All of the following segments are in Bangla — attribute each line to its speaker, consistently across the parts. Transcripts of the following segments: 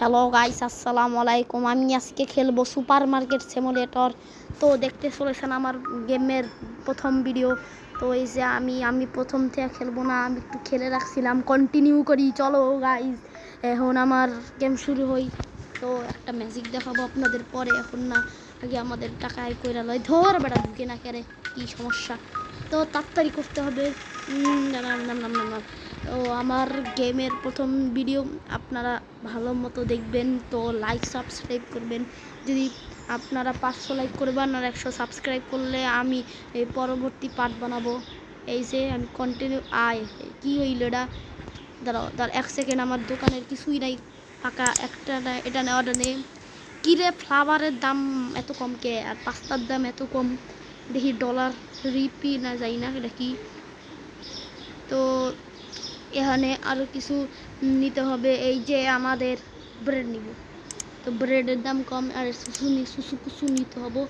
Speaker 1: হ্যালো গাইস, আসসালামু আলাইকুম। আমি আজকে খেলবো সুপার মার্কেট সিমুলেটর। তো দেখতে চলেছেন আমার গেমের প্রথম ভিডিও। তো এই যে আমি প্রথম থেকে খেলবো না, আমি একটু খেলে রাখছিলাম, কন্টিনিউ করি। চলো গাইস, এখন আমার গেম শুরু হই। তো একটা ম্যাজিক দেখাবো আপনাদের পরে, এখন না, আগে আমাদের টাকা আয় কইরা লয়। ধর বেটা, ঢুকে না কেরে, কী সমস্যা? তো তাড়াতাড়ি করতে হবে। তো আমার গেমের প্রথম ভিডিও, আপনারা ভালো মতো দেখবেন। তো লাইক সাবস্ক্রাইব করবেন। যদি আপনারা 500 লাইক করবেন আর 100 সাবস্ক্রাইব করলে আমি এই পরবর্তী পার্ট বানাবো। এই যে আমি কন্টিনিউ কি হইল এটা? দাঁড়াও 1 সেকেন্ড, আমার দোকানের কিছুই নাই, ফাঁকা একটা না, এটা নেওয়াটা নেই। কিরে, ফ্লাওয়ারের দাম এত কম কে, আর পাস্তার দাম এত কম? দেখি ডলার রিপি না যাই না, এটা কি? তো এখানে আরও কিছু নিতে হবে। এই যে আমাদের ব্রেড নিব, তো ব্রেডের দাম কম, আর কুসু নিতে হবে।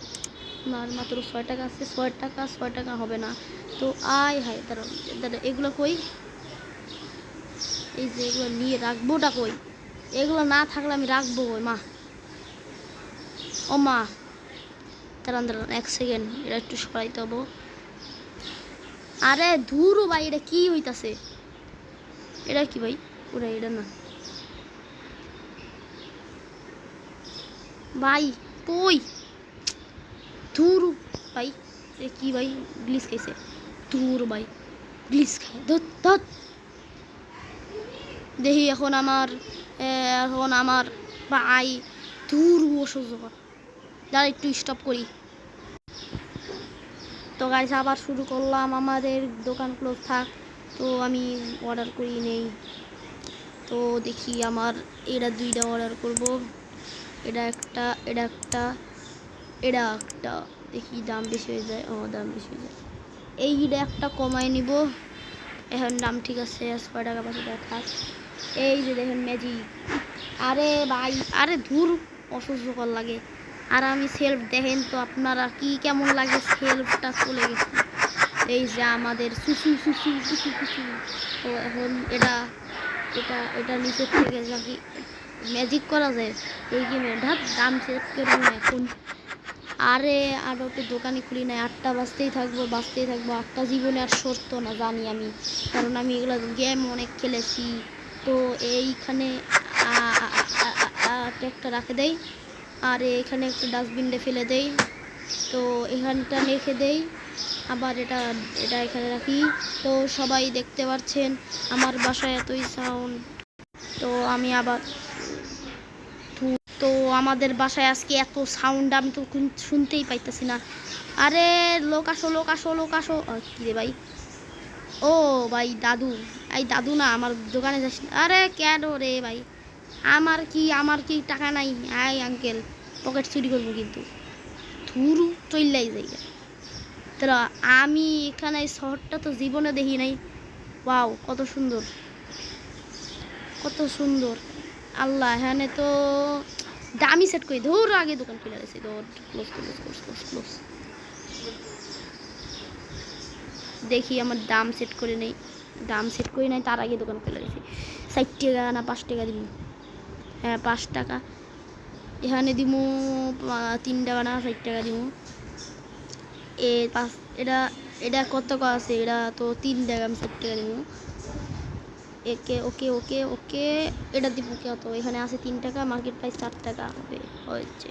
Speaker 1: আর মাত্র 6 টাকা আছে। 6 টাকা হবে না। তো হায় দাঁড়া, এগুলো কই? এই যে এগুলো নিয়ে রাখবোটা কই? এগুলো না থাকলে আমি রাখবো ওই মা, ও মা। দাঁড়ান 1 সেকেন্ড, এটা একটু সরাইতে হবো। আরে ধুরু ভাই, এটা কি হইতাছে? এটা কি ভাই? ওরা এটা না ভাই, কই? ধুর ভাই, এটা কি ভাই? গ্লিচ খাইছে। ধুর ভাই, গ্লিচ খায়। ধর দেখি এখন আমার ভাই, ধুর অসহ্য কর। দাঁড়া একটু স্টপ করি। তো গাইস, আবার শুরু করলাম। আমাদের দোকান ক্লোজ থাক, তো আমি অর্ডার করি নেই। তো দেখি আমার এটা 2টা অর্ডার করব। এটা একটা, এটা একটা, এটা একটা। দেখি দাম বেশি হয়ে যায়। দাম বেশি হয়ে যায়। এইটা একটা কমায় নিব। এখন দাম ঠিক আছে, 6 টাকা 5 টাকা থাক। এই যে দেখেন ম্যাজিক। আরে ভাই, আরে ধুর, অসহ্যকর লাগে। আর আমি সেলফ দেখেন তো আপনারা কি কেমন লাগে, সেলফটা চলে গেছে। এই যে আমাদের সুসু সুসু কুসু কুসু। তো এখন এটা এটা এটা নিচের থেকে যাকি ম্যাজিক করা যায় এই গেমে। দাম সেট করবো না এখন। আরে আরও তো দোকানে খুলি নাই, 8টা বাজতেই থাকবো 8টা জীবনে আর সরতো না, জানি আমি, কারণ আমি এগুলো গেম অনেক খেলেছি। তো এইখানে একটা রাখে দেই, আর এখানে একটা ডাস্টবিনে ফেলে দেই। তো এখানটা রেখে দেই, আবার এটা এটা এখানে রাখি। তো সবাই দেখতে পাচ্ছেন আমার বাসায় এতই সাউন্ড। তো আমি আবার, তো আমাদের বাসায় আজকে এত সাউন্ড, আমি তো শুনতেই পাইতেছি না। আরে লোক আসো। কি রে ভাই? ও ভাই দাদু, এই দাদু না, আমার দোকানে যাস। আরে কেন রে ভাই? আমার কি টাকা নাই? আঙ্কেল, পকেট চুরি করবো কিন্তু। ধুরু চললাই যাই। তো আমি এখানে শহরটা তো জীবনে দেখি নাই। ওয়াও, কত সুন্দর, কত সুন্দর। আল্লাহ, এখানে তো দামি সেট করি। ধর আগে দোকান খুলে গেছে। ক্লোজ। দেখি আমার দাম সেট করে নেই। দাম সেট করি নাই, তার আগে দোকান খুলে গেছে। 60 টাকা না 5 টাকা দিব? হ্যাঁ 5 টাকা। এখানে দিব 3 টাকা না 60 টাকা দিব। এটা এটা কত টাকা আছে? এটা তো 3 টাকা, আমি 60 টাকা দিব। ওকে, এটা দিব কত? এখানে আছে 3 টাকা, মার্কেট প্রাইস 4 টাকা হবে, হয়েছে।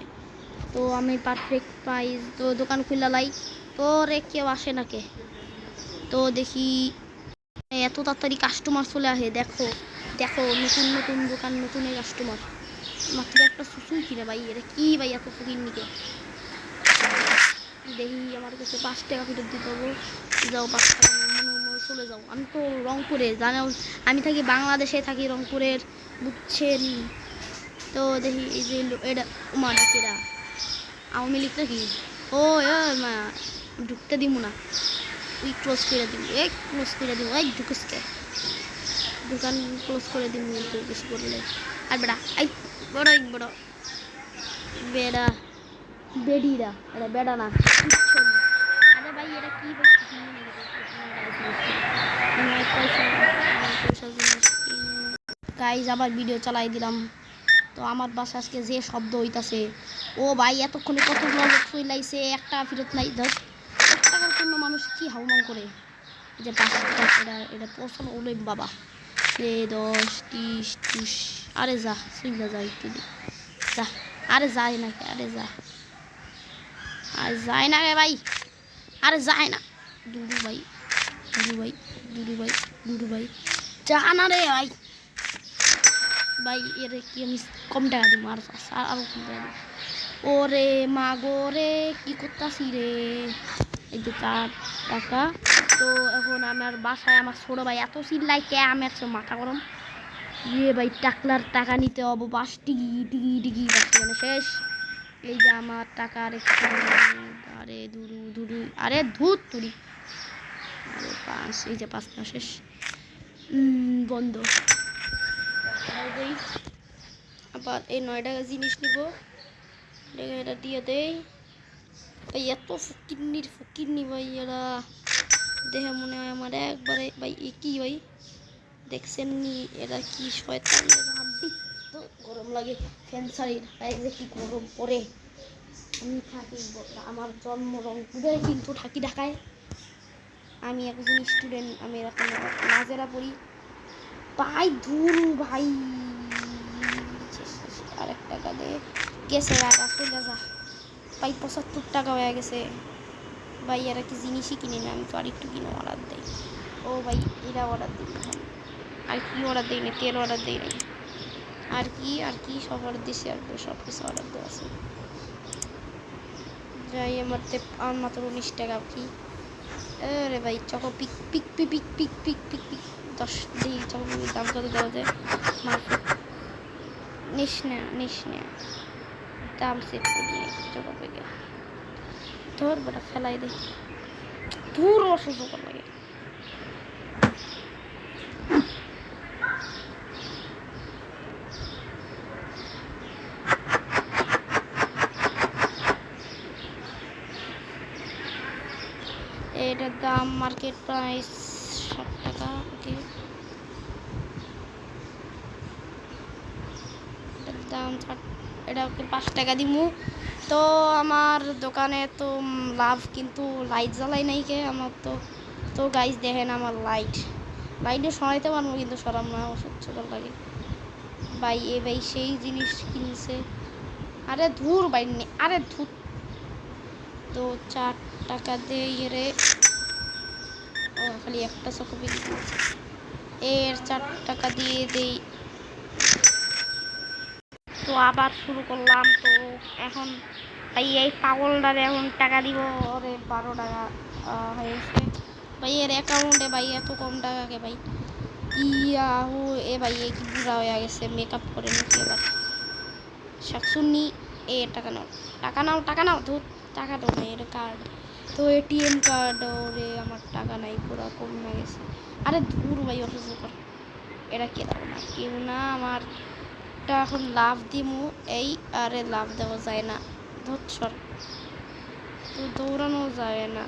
Speaker 1: তো আমি পারফেক্ট প্রাইস। তো দোকান খুলে লাই, তো রে কেউ আসে না কে? তো দেখি এত তাড়াতাড়ি কাস্টমার চলে আসে। দেখো নতুন দোকান, নতুন কাস্টমার। মাত্র একটা সুসুই কিনে ভাই, এটা কি ভাই এত ফুকির নিকে? দেখি আমার কাছে 5 টাকা ফেরত দিতে হবে। যাও 5 টাকা চলে যাও। আমি তো রংপুরে, জানো আমি থাকি বাংলাদেশে, থাকি রংপুরের, বুঝছেন? তো দেখি এই যে এটা মা ডাকিরা আওয়ামী লীগ নাকি? ও মা, ঢুকতে দিব না, ওই ক্লোজ করে দিব। ঢুকসকে দোকান ক্লোজ করে দিব কিন্তু বেশি করলে। আর বেড়া, বড় বেড়া, বেডিরা, এটা বেড়া না। আরে ভাই, এটা কি গাইজ, আবার ভিডিও চালাই দিলাম। তো আমার বাসা আজকে যে শব্দ হইতাছে, ও ভাই এতক্ষণে কতগুলো লোক চইলাইছে, একটা ফেরত নাই। ধর 1 টাকার জন্য মানুষ কি হাউমাউ করে। এই যে 5 টাকা, এটা পছন্দ ওলে বাবা। 10 30 30, আরে যা চইলা যা একটু দি যা। আরে যায় না কে, আরে যা, আর যায় না রে ভাই, আরে যায় না। দুরু ভাই, দুরু ভাই, দুরু ভাই, দুরু ভাই, যা না রে ভাই। ভাই এর কি আমি কম টাকা দিব, আর আরো কম টাকা দিব। ওরে মা গো রে, কি করতাছি রে। এই যে 4 টাকা। তো এখন আমার বাসায় আমার ছোট ভাই এত চিল্লাই কে, আমি একশো মাথা গরম। ইয়ে ভাই টাকলার টাকা নিতে হবো, বাস টিকি টিকি টিকি বাস মানে শেষ। এই যে আমার টাকা, আরে আরে দুরু দুরু, আরে ধূত তুরি, আরে 5, এই যে 5 টাকা শেষ। বন্ধ। আবার এই 9 টাকা জিনিস নিব, এটা দিয়ে দেই। ভাই এত ফকিরনি ভাই এরা, দেখে মনে হয় আমার একবারে ভাই। কি ভাই দেখছেন নি, এরা কি শয়তান হাড্ডি। তো গরম লাগে ফ্যান ছাড়ি, যে কি গরম পড়ে। আমি থাকি, আমার জন্ম রংপুরে কিন্তু থাকি ঢাকায়। আমি একজন স্টুডেন্ট, আমি এখন নাজেরা পড়ি। ভাই ধুরু ভাই, আর 1 টাকা দে গেছে রাখা চলে যা ভাই। 75 টাকা হয়ে গেছে ভাই। এরা কি জিনিসই কিনি না, আমি তো আর একটু কিনে অর্ডার দেই। ও ভাই এরা অর্ডার দিই, আর কি অর্ডার দিই না, তেল অর্ডার দিই নাই, আর কি সব অর্ডার দিছি, আর সব কিছু অর্ডার দেওয়া আছে। যাই আমার মাত্র 19 টাকা কি। আরে ভাই choco pick pick pick pick pick pick pick pick 10 দিই। চকো পিকের দাম কত দেওয়া যায়, নিস না দাম সেট করি নি চকো পিকে। ধর বেটা ফেলাই দে, পুরো অসহ্য কর লাগে। এটার দাম মার্কেট প্রাইস 60 টাকা। ওকে, এটার দাম এটা ওকে 5 টাকা দিমু। তো আমার দোকানে তো লাভ, কিন্তু লাইট জ্বালাই নাই কে আমার। তো গাইজ দেখেন আমার লাইটে সরাইতে পারবো, কিন্তু সরাম না, অসহ্যকর লাগে ভাই। ভাই সেই জিনিস কিনছে, আরে ধুর ভাই, আরে ধুর। তো 4 টাকা দিয়ে রে, ও খালি একটা চকোপি কিনছে, এর 4 টাকা দিয়ে দেই। তো আবার শুরু করলাম। তো এখন ভাই এই পাগলটারে এখন টাকা দিব, ওরে 12 টাকা হয়েছে ভাই এর অ্যাকাউন্টে। ভাই এত কম টাকাকে ভাই, ইয়াহু এ ভাই এ কি বুড়া হয়ে গেছে, মেকআপ করে নিচ্ছি এবার। শাকসুন্নি, টাকা নাও টাকা নাও টাকা নাও, ধুর টাকা দাও না, এর কার্ড। তো এটিএম কার্ড, ওরে আমার টাকা নাই, পুরো কম হয়ে গেছে। আরে ধুর ভাই অসুস্থ কর, এরা কে দাও না, কেউ না। আমার এখন লাভ দিমু এই, আরে লাভ দেওয়া যায় না, ধর তো দৌড়ানো যায় না,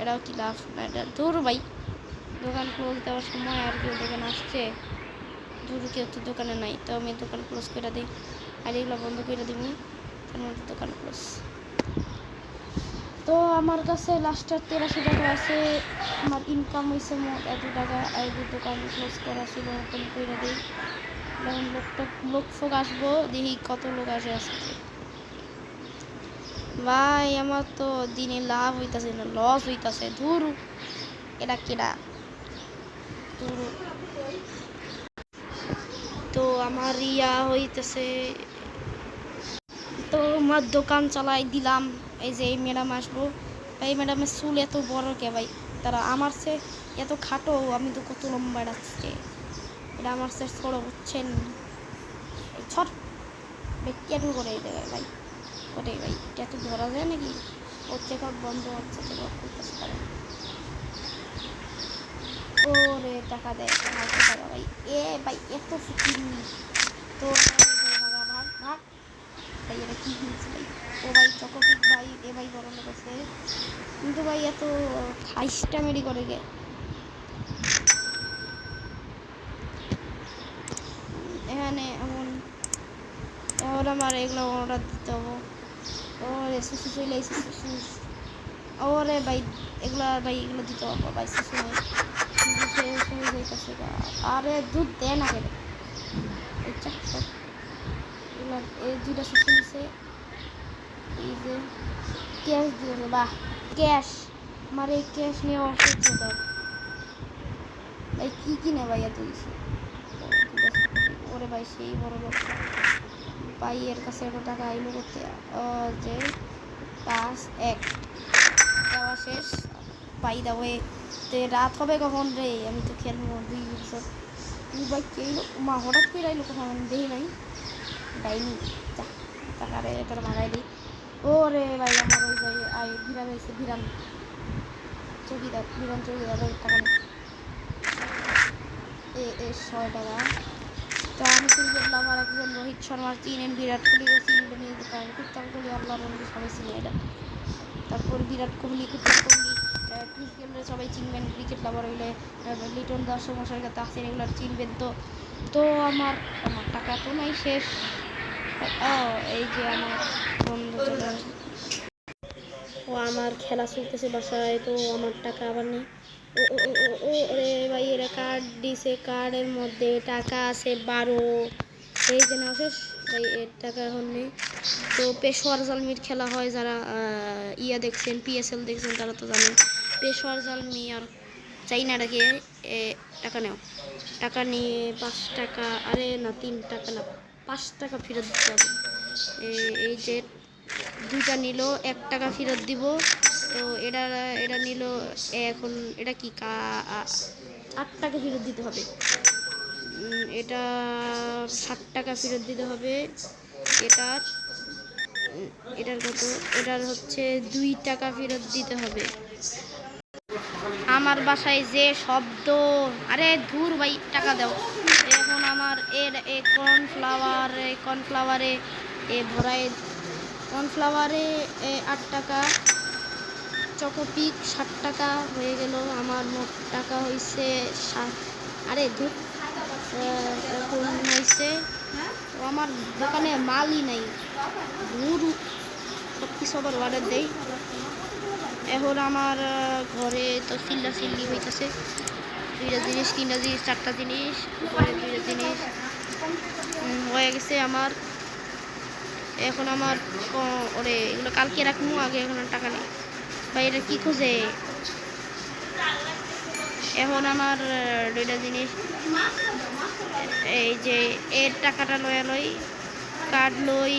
Speaker 1: এটাও কি লাভ না, এটা ধর ভাই। দোকান ক্লোজ দেওয়ার সময় আর কেউ দোকান আসছে, দূর কেউ তো দোকানে নাই, তো আমি দোকান ক্লোজ করে দিই, আর এগুলো বন্ধ করে দিব, তার মধ্যে দোকান ক্লোজ। তো আমার কাছে লাস্টের 83 টাকা আছে, আমার ইনকাম হয়েছে মোট এত টাকা। এই দোকান ক্লোজ করা ছিল, ওপেন করে দিই। যখন লোক ফোক আসবো, দেখি কত লোক আসে আজকে। ভাই আমার তো দিনে লাভ হইতাছে না, লস হইতাছে, ধুর। এটা কেডা, ধুর। তো আমার হইতেছে, তো আমার দোকান চালাই দিলাম। এই যে এই ম্যাডাম আসবো, এই ম্যাডামের চুল এত বড় কে ভাই, তারা আমার সে এত খাটো, আমি তো কত লম্বা রাখছে, এটা আমার সে ছোট, বুঝছেন। ছট ট্যাটু করে এই জায়গায় ভাই, ওটাই ভাই ট্যাটু ধরা যায় নাকি। ওর চেক আউট বন্ধ হচ্ছে, চেক আউট করতেছে পারে। ওরে টাকা দেয়, টাকা ভাই, ভাই এত ফিকিনি। তো ভাগ ভাগ ভাই, এটা কি কিনছে ভাই। ও ভাই চকোপিক ভাই, ভাই বড় লোক আছে, কিন্তু ভাই এত খাইসটা মেরি করে গে। এখানে এমন এখন আমার এগুলো অর্ডার দিতে হবে। ওরে সুসু চলে এসেছে। ওরে ভাই এগুলো দিতে হবে ভাই। সুসু যাইতেছে। আরে দুধ দেয় না কেন? এগুলো এই দুইটা সুসু নিছে। এই যে ক্যাশ দিয়েছে, বাহ ক্যাশ। আমার এই ক্যাশ নিয়ে অসহ্য কর ভাই। কি কিনে ভাই এত কিছু? ওরে ভাই সেই বড় লোক ভাই, এর কাছে এত টাকা আইলো করতে। যে 5-1 দেওয়া শেষ। পাই দাও তে রাত হবে কখন রে? আমি তো খেলবো 2 বছর। তুই ভাই কে এলো? মা হঠাৎ করে আইলো কখন? আমি দেখি নাই। ডাইনি টাকারে এটা ভাগাই দিই। ওরে ভাই আমার ওই যাই ভিরান হয়েছে। ভিরান চৌকিদার টাকা নেই। 100 টাকা। তো আমি ক্রিকেট লাভার একজন রোহিত শর্মার চিনেন, বিরাট কোহলিরও চিনবেন। কুত্তার কোহলি আল্লাহর রহমতে সবাই চিনে এটা। তারপর বিরাট কোহলি, কুত্তার কোহলি, ক্রিস গেমরে সবাই চিনবেন। ক্রিকেট লাভার হইলে লিটন দাস মশাইয়ের কাছে আছেন, এগুলো চিনবেন। তো আমার টাকা তো নাই, শেষ। এই যে আমার বন্ধু চলে আসে। ও আমার খেলা চলতেছে বাসায়, তো আমার টাকা আবার নেই। ওরে ভাই এরা কার্ড দিছে, কার্ডের মধ্যে টাকা আছে 12। এই যে না শেষ ভাই, এর টাকা এখন নেই। তো পেশোয়ার জালমির খেলা হয়, যারা ইয়া দেখছেন, PSL দেখছেন তারা তো জানেন। পেশোয়ার জালমি আর চাইনাটাকে টাকা নেও, টাকা নিয়ে 5 টাকা, আরে না 3 টাকা না 5 টাকা ফেরত দিতে হবে। এই যে 2টা নিল 1 টাকা ফেরত দিব। তো এটা নিল এখন, এটা কি 8 টাকা ফেরত দিতে হবে। এটা 7 টাকা ফেরত দিতে হবে। এটার কত? এটার হচ্ছে 2 টাকা ফেরত দিতে হবে। আমার বাসায় যে শব্দ, আরে ধুর ভাই টাকা দাও। এখন আমার কর্নফ্লাওয়ারে ভরায়, কর্নফ্লাওয়ারে 8 টাকা, চকোপিক 7 টাকা হয়ে গেল। আমার মোট টাকা হয়েছে 7। আরে ধুর এখন হয়েছে। তো আমার দোকানে মালই নাই, ধুর সব কিছু আবার অর্ডার দেই। এখন আমার ঘরে তো চিল্লি হইতেছে। 2টা জিনিস, 3টা জিনিস, 4টা জিনিস, 2টা জিনিস হয়ে গেছে আমার। এখন আমার ওরে এগুলো কালকে রাখবো, আগে এখন টাকা নেই ভাই। এটা কি খুঁজে? এখন আমার 2টা জিনিস, এই যে এর টাকাটা লই, কার্ড লই।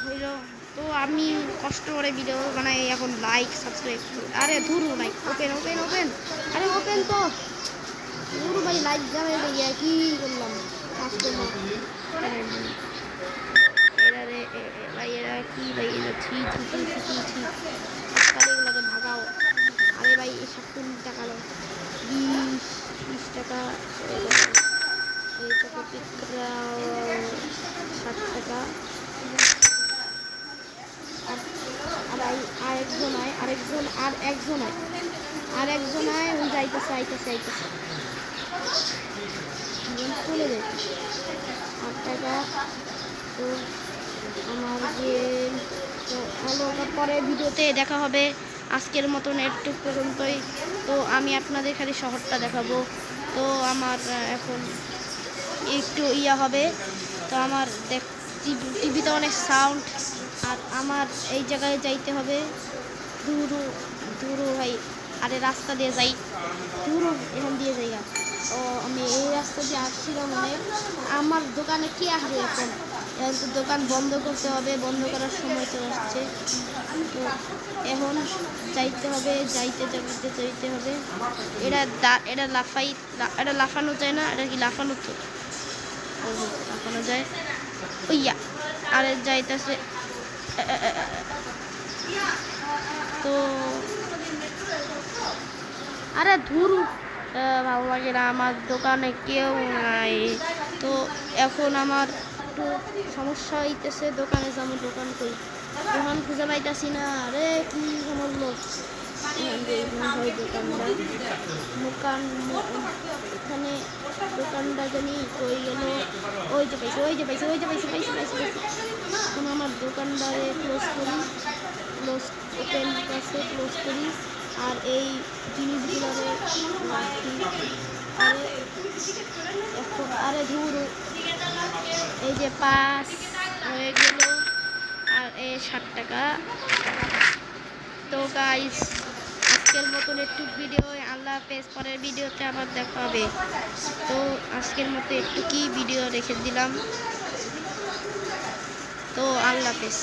Speaker 1: হইল। তো আমি কষ্ট করে ভিডিও বানাই, এখন লাইক সাবস্ক্রাইব। আরে ধুর ভাই, ওপেন। আরে ওপেন তো ধুর ভাই, লাইক জানাই দিয়ে কি করলাম? ভাই এরা কি ভাই, এরা ছি। এগুলোকে ভাগাও। আরে ভাই 7 টাকা লো, 20 টাকা। এই চকোপিকরা 7 টাকা। আরেকজন আয় ওই যাইতেছে চলে যাইতেছে 8 টাকা। তো আমার যে ভালো, পরে ভিডিওতে দেখা হবে। আজকের মতন একটু পর্যন্তই। তো আমি আপনাদের খালি শহরটা দেখাবো। তো আমার এখন একটু ইয়া হবে। তো আমার টিভিতে অনেক সাউন্ড, আর আমার এই জায়গায় যাইতে হবে। দূরু ভাই, আরে রাস্তা দিয়ে যাই, দূরু এখান দিয়ে যাই। ও আমি এই রাস্তা দিয়ে আসছিলাম। আমার দোকানে কি আসবে এখন? তো দোকান বন্ধ করতে হবে, বন্ধ করার সময় চলে আসছে। তো এখন যাইতে হবে, যাইতে হবে। এটা লাফানো যায় না? এটা কি লাফানো? তো লাফানো যায়। ওইয়া আরে যাইতেছে। তো আরে ধুর ভালো লাগে না, আমার দোকানে কেউ নাই। তো এখন আমার একটু সমস্যা হইতেছে, দোকানে যাবো। দোকান খুঁজে পাইতেছি না। আরে কি সমস্যা? দোকানটা এখানে দোকানটা জানি কই গেল, ওই যে পাইছি ওই যে পাইছি ওই যে পাইছি পাইছি পাইছি পাইছি। এখন আমার দোকানটারে ক্লোজ করি, ক্লোজ ওপেন আছে ক্লোজ করি, আর এই জিনিসগুলোরে রাখি। আরে এখন আরে ধুর, এই যে 5 হয়ে গেল আর 60 টাকা। তো গাইস আজকের মতন একটু ভিডিও, আল্লাহ হাফেজ, পরের ভিডিওতে আবার দেখা হবে। তো আজকের মতো একটু কি ভিডিও রেখে দিলাম, তো আল্লাহ হাফেজ।